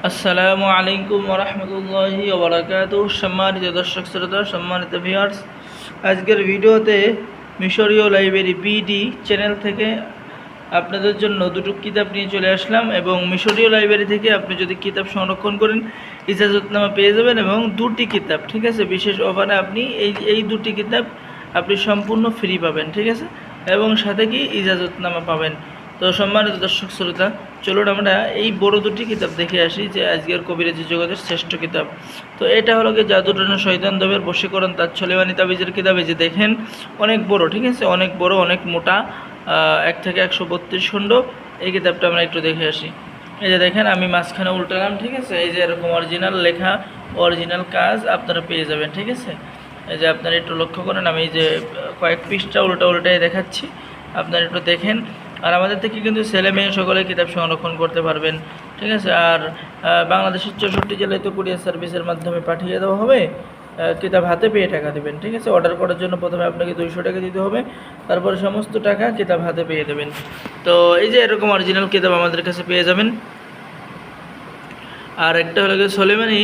আসসালামু আলাইকুম ওয়া রাহমাতুল্লাহি ওয়া বারাকাতুহু। সম্মানিত দর্শক শ্রোতা, সম্মানিত ভিউয়ার্স, আজকের ভিডিওতে মিশরীয় লাইব্রেরি বিডি চ্যানেল থেকে আপনাদের জন্য দুটো কিতাব নিয়ে চলে আসলাম। এবং মিশরীয় লাইব্রেরি থেকে আপনি যদি কিতাব সংরক্ষণ করেন ইজাজতনামা পেয়ে যাবেন, এবং দুটি কিতাব, ঠিক আছে, বিশেষ অফারে আপনি এই দুটি কিতাব আপনি সম্পূর্ণ ফ্রি পাবেন, ঠিক আছে, এবং সাথে কি ইজাজতনামা পাবেন। তো সম্মানিত দর্শক শ্রোতা, চলুন আমরা এই বড় দুটি কিতাব দেখে আসি, যে আজকের কবিরাজি জগতের শ্রেষ্ঠ কিতাব। তো এটা হলো কি জাদুটনা শয়তান দবের বশীকরণ তাজ সুলেমানি তাবিজের কিতাব। এই যে দেখেন, অনেক বড়, ঠিক আছে, অনেক বড়, অনেক মোটা, 1 থেকে 132 খণ্ড। এই কিতাবটা আমরা একটু দেখে আসি। এই যে দেখেন, আমি মাঝখানে উল্টালাম, ঠিক আছে, এই যে এরকম অরিজিনাল লেখা, অরিজিনাল কাজ আপনারা পেয়ে যাবেন, ঠিক আছে। এই যে আপনারা একটু লক্ষ্য করেন, আমি এই যে কয়েক পৃষ্ঠা উল্টাই দেখাচ্ছি, আপনারা একটু দেখেন। আর আমাদের থেকে কিন্তু ছেলে মেয়ে সকলে কিতাব সংরক্ষণ করতে পারবেন, ঠিক আছে। আর বাংলাদেশের 64 জেলায় তো কুরিয়ার সার্ভিসের মাধ্যমে পাঠিয়ে দেওয়া হবে। কিতাব হাতে পেয়ে টাকা দেবেন, ঠিক আছে। অর্ডার করার জন্য প্রথমে আপনাকে 200 টাকা দিতে হবে, তারপরে সমস্ত টাকা কিতাব হাতে পেয়ে দেবেন। তো এই যে এরকম অরিজিনাল কিতাব আমাদের কাছে পেয়ে যাবেন। আর একটা হলো গিয়ে সুলেমানি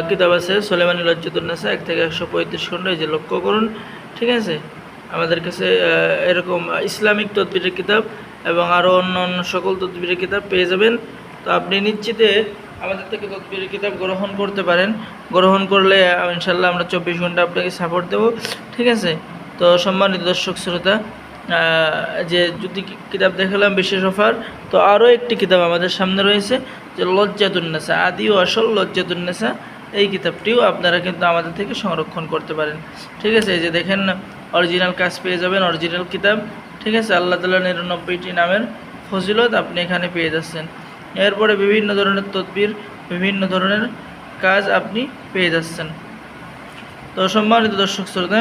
কিতাব আছে, সুলেমানি লজ্জাতুন্নেসা 1 থেকে 135 খণ্ড। এই যে লক্ষ্য করুন, ঠিক আছে। আমাদের কাছে এরকম ইসলামিক তদবিরের কিতাব এবং আরও অন্য সকল তদবিরের কিতাব পেয়ে যাবেন। তো আপনি নিশ্চিতে আমাদের থেকে তদবিরের কিতাব গ্রহণ করতে পারেন। গ্রহণ করলে ইনশাল্লাহ আমরা 24 ঘন্টা আপনাকে সাপোর্ট দেবো, ঠিক আছে। তো সম্মানিত দর্শক শ্রোতা, যে যদি কিতাব দেখালাম বিশেষ অফার, তো আরও একটি কিতাব আমাদের সামনে রয়েছে, যে লজ্জাতুন্নেসা, আদি ও আসল লজ্জাতুন্নেসা। এই কিতাবটিও আপনারা কিন্তু আমাদের থেকে সংরক্ষণ করতে পারেন, ঠিক আছে। এই যে দেখেন, অরিজিনাল কাজ পেয়ে যাবেন, অরিজিনাল কিতাব, ঠিক আছে। আল্লাহ তাআলার 99টি নামের ফজিলত আপনি এখানে পেয়ে যাচ্ছেন। এরপরে বিভিন্ন ধরনের তদবির, বিভিন্ন ধরনের কাজ আপনি পেয়ে যাচ্ছেন। তো সম্মানিত দর্শক শ্রোতা,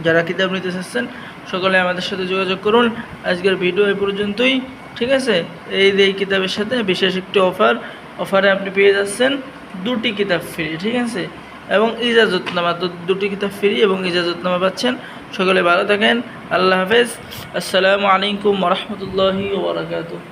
যারা কিতাব নিতে চাচ্ছেন সকলে আমাদের সাথে যোগাযোগ করুন। আজকের ভিডিও এই পর্যন্তই, ঠিক আছে। এই কিতাবের সাথে বিশেষ একটি অফারে আপনি পেয়ে যাচ্ছেন দুটি কিতাব ফ্রি, ঠিক আছে, এবং ইজাজতনামা। তো দুটি কিতাব ফ্রি এবং ইজাজতনামা পাচ্ছেন। সকলে ভালো থাকেন। আল্লাহ হাফেজ। আসসালামু আলাইকুম ওয়া রাহমাতুল্লাহি ওয়া বারাকাতুহু।